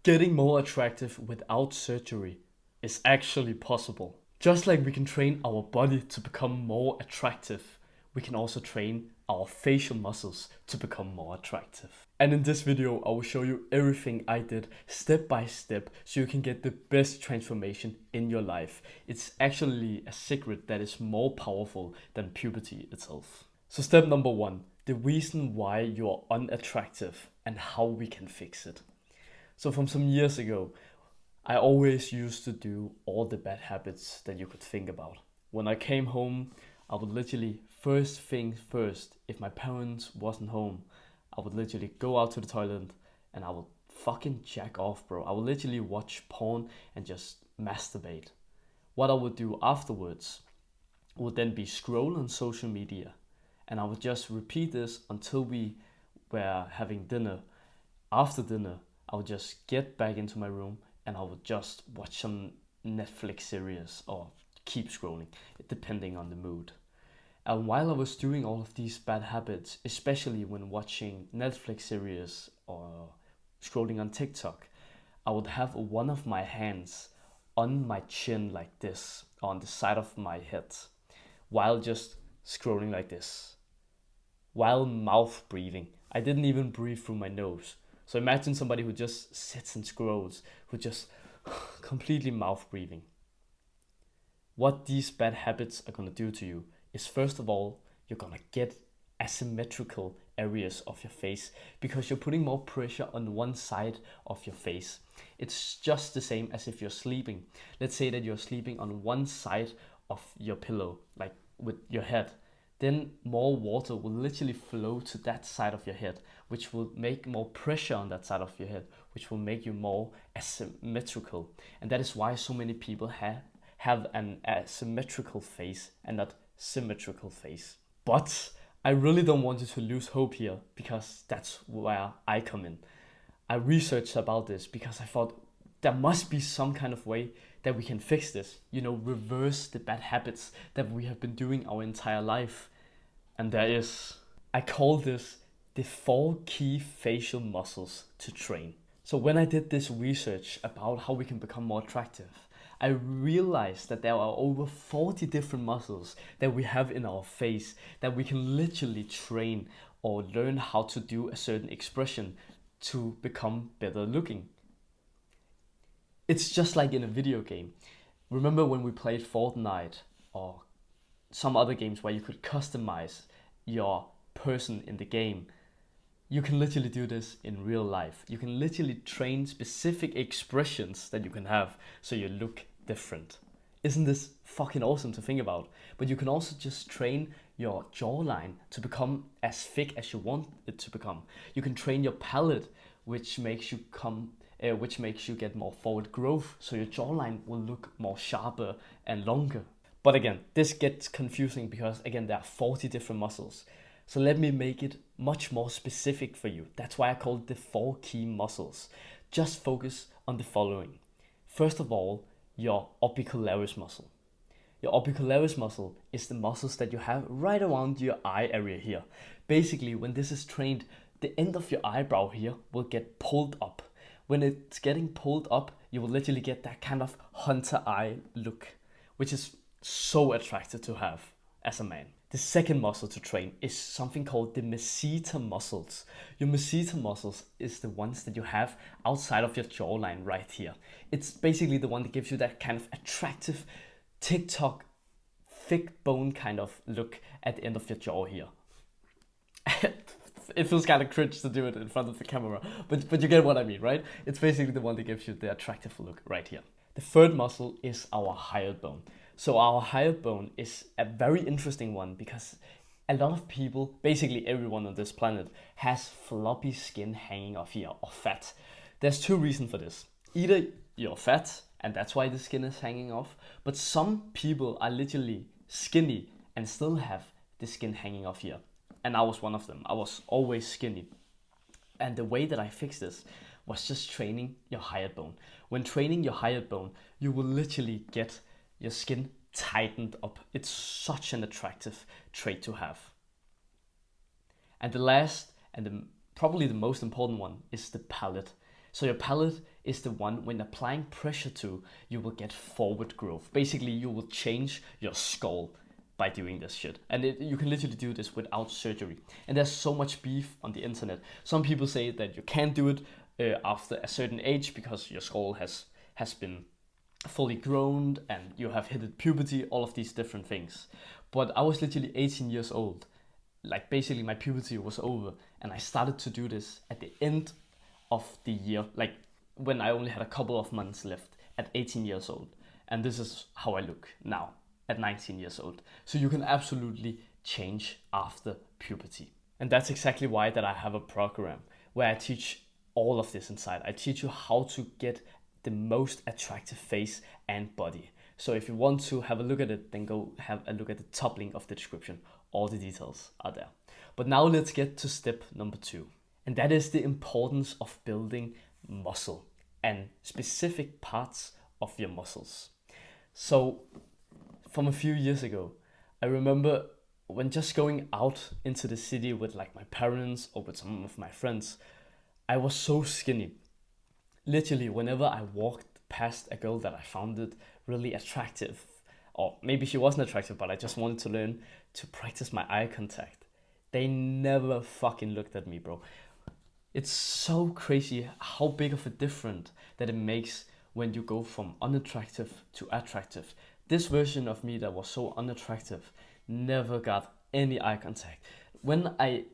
Getting more attractive without surgery is actually possible. Just like we can train our body to become more attractive, we can also train our facial muscles to become more attractive. And in this video, I will show you everything I did step by step so you can get the best transformation in your life. It's actually a secret that is more powerful than puberty itself. So step number 1, the reason why you are unattractive and how we can fix it. So from some years ago, I always used to do all the bad habits that you could think about. When I came home, I would literally, first thing first, if my parents wasn't home, I would literally go out to the toilet and I would fucking jack off, bro. I would literally watch porn and just masturbate. What I would do afterwards would then be scroll on social media, and I would just repeat this until we were having dinner. After dinner, I would just get back into my room and I would just watch some Netflix series or keep scrolling, depending on the mood. And while I was doing all of these bad habits, especially when watching Netflix series or scrolling on TikTok, I would have one of my hands on my chin like this, on the side of my head, while just scrolling like this, while mouth breathing. I didn't even breathe through my nose. So imagine somebody who just sits and scrolls, who just completely mouth breathing. What these bad habits are gonna do to you is, first of all, you're gonna get asymmetrical areas of your face because you're putting more pressure on one side of your face. It's just the same as if you're sleeping. Let's say that you're sleeping on one side of your pillow, like with your head. Then more water will literally flow to that side of your head, which will make more pressure on that side of your head, which will make you more asymmetrical. And that is why so many people have an asymmetrical face and not symmetrical face. But I really don't want you to lose hope here, because that's where I come in. I researched about this because I thought there must be some kind of way that we can fix this, reverse the bad habits that we have been doing our entire life. And there is. I call this the 4 key facial muscles to train. So when I did this research about how we can become more attractive, I realized that there are over 40 different muscles that we have in our face that we can literally train or learn how to do a certain expression to become better looking. It's just like in a video game. Remember when we played Fortnite or some other games where you could customize your person in the game? You can literally do this in real life. You can literally train specific expressions that you can have so you look different. Isn't this fucking awesome to think about? But you can also just train your jawline to become as thick as you want it to become. You can train your palate, which makes you get more forward growth, so your jawline will look more sharper and longer. But again, this gets confusing because again, there are 40 different muscles. So let me make it much more specific for you. That's why I call it the 4 key muscles. Just focus on the following. First of all, your orbicularis muscle. Your orbicularis muscle is the muscles that you have right around your eye area here. Basically, when this is trained, the end of your eyebrow here will get pulled up. When it's getting pulled up, you will literally get that kind of hunter eye look, which is so attractive to have as a man. The second muscle to train is something called the masseter muscles. Your masseter muscles is the ones that you have outside of your jawline right here. It's basically the one that gives you that kind of attractive TikTok thick bone kind of look at the end of your jaw here. It feels kind of cringe to do it in front of the camera, but you get what I mean, right? It's basically the one that gives you the attractive look right here. The third muscle is our hyoid bone. So our hyoid bone is a very interesting one because a lot of people, basically everyone on this planet, has floppy skin hanging off here, or fat. There's 2 reasons for this. Either you're fat and that's why the skin is hanging off, but some people are literally skinny and still have the skin hanging off here. And I was one of them. I was always skinny. And the way that I fixed this was just training your hyoid bone. When training your hyoid bone, you will literally get your skin tightened up. It's such an attractive trait to have. And the last and probably the most important one is the palate. So your palate is the one when applying pressure to, you will get forward growth. Basically, you will change your skull by doing this shit. And you can literally do this without surgery. And there's so much beef on the internet. Some people say that you can't do it after a certain age because your skull has been fully grown and you have hit puberty, all of these different things. But I was literally 18 years old. Like basically my puberty was over and I started to do this at the end of the year, like when I only had a couple of months left at 18 years old. And this is how I look now at 19 years old. So you can absolutely change after puberty. And that's exactly why that I have a program where I teach all of this inside. I teach you how to get the most attractive face and body. So if you want to have a look at it, then go have a look at the top link of the description. All the details are there. But now let's get to step number 2. And that is the importance of building muscle and specific parts of your muscles. So from a few years ago, I remember when just going out into the city with like my parents or with some of my friends, I was so skinny. Literally, whenever I walked past a girl that I found it really attractive, or maybe she wasn't attractive, but I just wanted to learn to practice my eye contact, they never fucking looked at me, bro. It's so crazy how big of a difference that it makes when you go from unattractive to attractive. This version of me that was so unattractive never got any eye contact. When I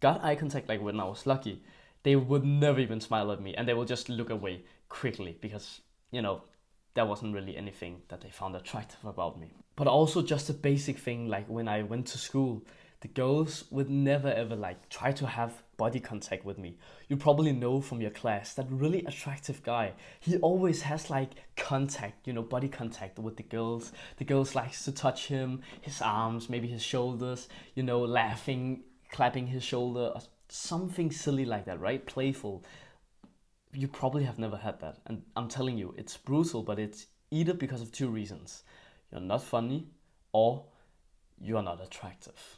got eye contact, like when I was lucky, they would never even smile at me and they would just look away quickly because, you know, there wasn't really anything that they found attractive about me. But also just a basic thing, like when I went to school, the girls would never ever like try to have body contact with me. You probably know from your class that really attractive guy, he always has like contact, you know, body contact with the girls. The girls likes to touch him, his arms, maybe his shoulders, you know, laughing, clapping his shoulder, or something silly like that, right? Playful. You probably have never had that. And I'm telling you, it's brutal, but it's either because of 2 reasons. You're not funny or you're not attractive.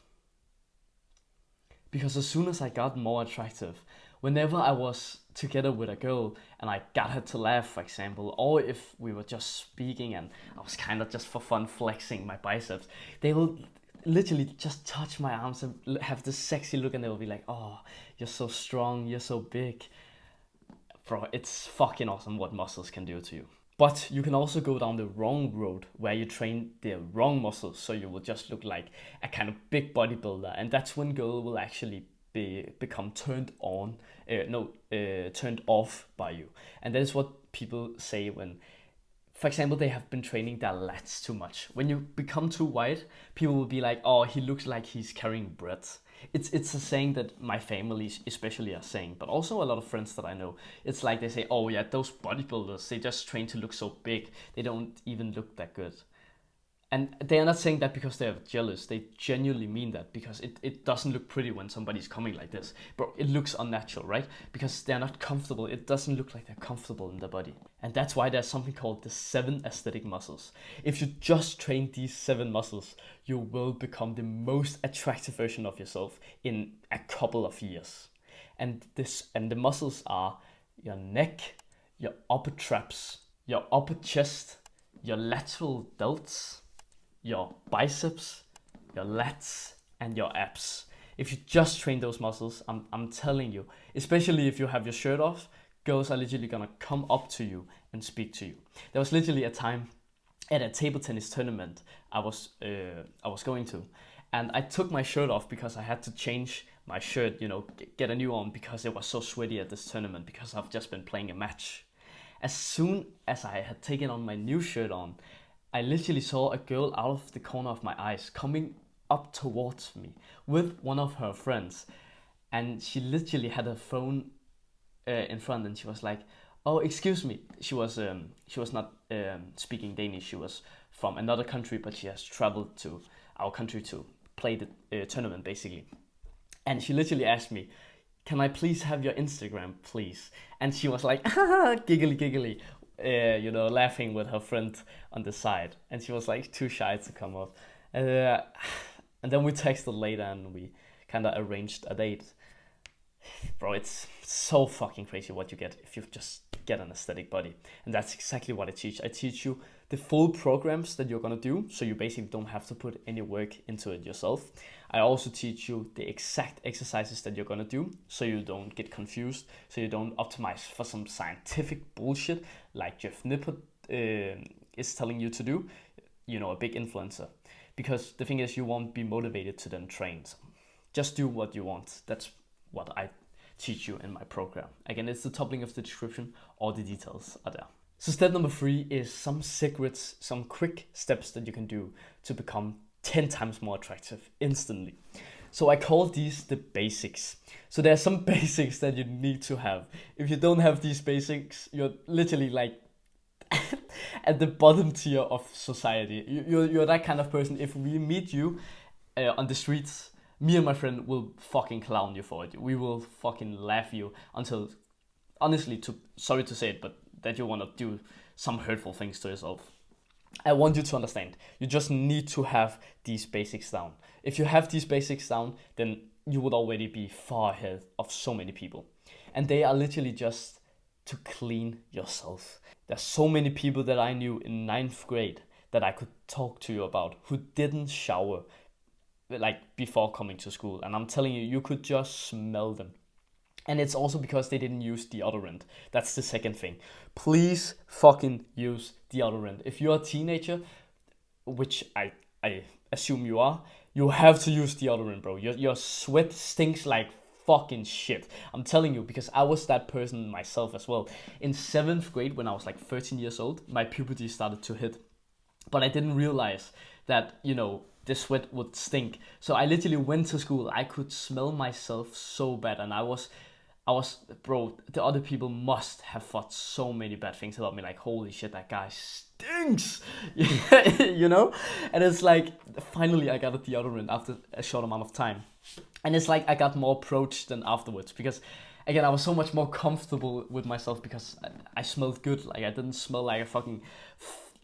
Because as soon as I got more attractive, whenever I was together with a girl and I got her to laugh, for example, or if we were just speaking and I was kind of just for fun flexing my biceps, they will literally just touch my arms and have this sexy look and they will be like, oh, you're so strong, you're so big. Bro, it's fucking awesome what muscles can do to you. But you can also go down the wrong road where you train the wrong muscles, so you will just look like a kind of big bodybuilder, and that's when girl will actually become turned off by you. And that is what people say when, for example, they have been training their lats too much. When you become too wide, people will be like, oh, he looks like he's carrying bread. It's a saying that my family especially are saying, but also a lot of friends that I know. It's like they say, oh yeah, those bodybuilders, they just train to look so big. They don't even look that good. And they are not saying that because they're jealous. They genuinely mean that because it doesn't look pretty when somebody's coming like this. But it looks unnatural, right? Because they're not comfortable. It doesn't look like they're comfortable in their body. And that's why there's something called the 7 aesthetic muscles. If you just train these 7 muscles, you will become the most attractive version of yourself in a couple of years. And the muscles are your neck, your upper traps, your upper chest, your lateral delts, your biceps, your lats, and your abs. If you just train those muscles, I'm telling you, especially if you have your shirt off, girls are literally gonna come up to you and speak to you. There was literally a time at a table tennis tournament I was going to, and I took my shirt off because I had to change my shirt, you know, get a new one because it was so sweaty at this tournament because I've just been playing a match. As soon as I had taken on my new shirt on, I literally saw a girl out of the corner of my eyes coming up towards me with one of her friends, and she literally had her phone in front, and she was like, "Oh, excuse me." She was not speaking Danish. She was from another country, but she has traveled to our country to play the tournament, basically. And she literally asked me, "Can I please have your Instagram, please?" And she was like, giggly. You know, laughing with her friend on the side, and she was like too shy to come up. And then we texted later, and we kind of arranged a date. Bro, it's so fucking crazy what you get if you just get an aesthetic body. And that's exactly what I teach. I teach you the full programs that you're gonna do, so you basically don't have to put any work into it yourself. I also teach you the exact exercises that you're gonna do, so you don't get confused, so you don't optimize for some scientific bullshit like Jeff Nippert is telling you to do, you know, a big influencer. Because the thing is, you won't be motivated to then train. So just do what you want. That's what I teach you in my program. Again, it's the top link of the description. All the details are there. So step number 3 is some secrets, some quick steps that you can do to become 10 times more attractive instantly. So I call these the basics. So there are some basics that you need to have. If you don't have these basics, you're literally like at the bottom tier of society. You're that kind of person. If we meet you on the streets, me and my friend will fucking clown you for it. We will fucking laugh you until, honestly, sorry to say it, but that you want to do some hurtful things to yourself. I want you to understand, you just need to have these basics down. If you have these basics down, then you would already be far ahead of so many people. And they are literally just to clean yourself. There's so many people that I knew in 9th grade that I could talk to you about who didn't shower like before coming to school, and I'm telling you, you could just smell them. And it's also because they didn't use deodorant. That's the second thing. Please fucking use deodorant. If you're a teenager, which I assume you are, you have to use deodorant, bro. Your sweat stinks like fucking shit. I'm telling you, because I was that person myself as well. In 7th grade, when I was like 13 years old, my puberty started to hit. But I didn't realize that, you know, the sweat would stink. So I literally went to school. I could smell myself so bad, and I was, bro, the other people must have thought so many bad things about me. Like, holy shit, that guy stinks, you know? And it's like, finally I got a deodorant after a short amount of time. And it's like I got more approached than afterwards, because again, I was so much more comfortable with myself because I smelled good. Like, I didn't smell like a fucking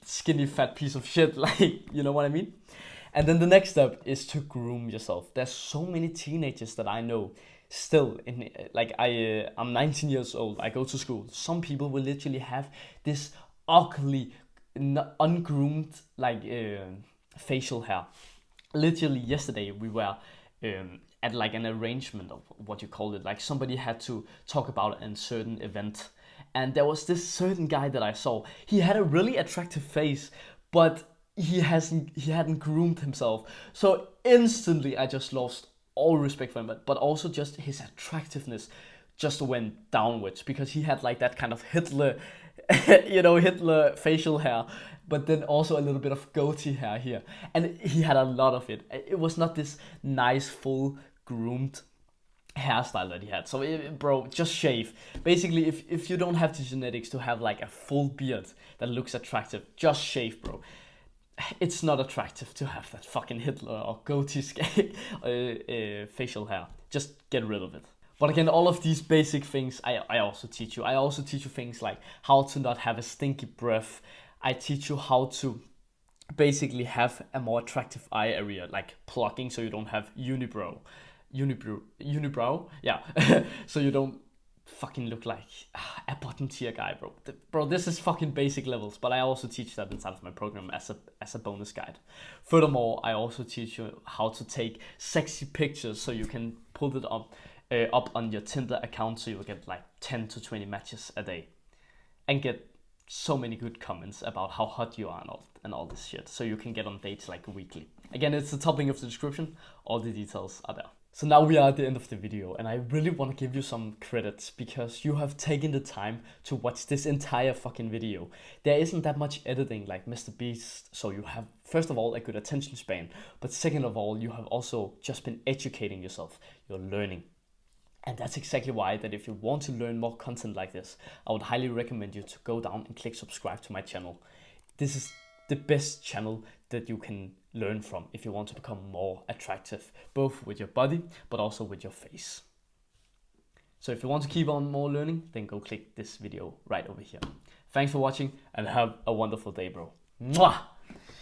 skinny fat piece of shit, like, you know what I mean? And then the next step is to groom yourself. There's so many teenagers that I know still in, like, I'm 19 years old. I go to school. Some people will literally have this ugly, ungroomed, like, facial hair. Literally yesterday we were at like an arrangement of what you call it. Like, somebody had to talk about a certain event, and there was this certain guy that I saw. He had a really attractive face, but he hadn't groomed himself. So instantly I just lost all respect for him, but also just his attractiveness just went downwards, because he had like that kind of Hitler, you know, Hitler facial hair, but then also a little bit of goatee hair here. And he had a lot of it. It was not this nice, full groomed hairstyle that he had. So bro, just shave. Basically, if you don't have the genetics to have like a full beard that looks attractive, just shave, bro. It's not attractive to have that fucking Hitler or goatee facial hair. Just get rid of it. But again, all of these basic things I also teach you. I also teach you things like how to not have a stinky breath. I teach you how to basically have a more attractive eye area, like plucking, so you don't have unibrow, yeah. So you don't fucking look like a bottom tier guy, bro. Bro, this is fucking basic levels, but I also teach that inside of my program as a bonus guide. Furthermore, I also teach you how to take sexy pictures, so you can pull it up on your Tinder account, so you'll get like 10 to 20 matches a day and get so many good comments about how hot you are and all this shit, so you can get on dates like weekly. Again, it's the top link of the description. All the details are there. So now we are at the end of the video, and I really want to give you some credits, because you have taken the time to watch this entire fucking video. There isn't that much editing like Mr. Beast, so you have, first of all, a good attention span, but second of all, you have also just been educating yourself. You're learning. And that's exactly why that if you want to learn more content like this, I would highly recommend you to go down and click subscribe to my channel. This is the best channel that you can learn from if you want to become more attractive, both with your body, but also with your face. So if you want to keep on more learning, then go click this video right over here. Thanks for watching, and have a wonderful day, bro. Mwah!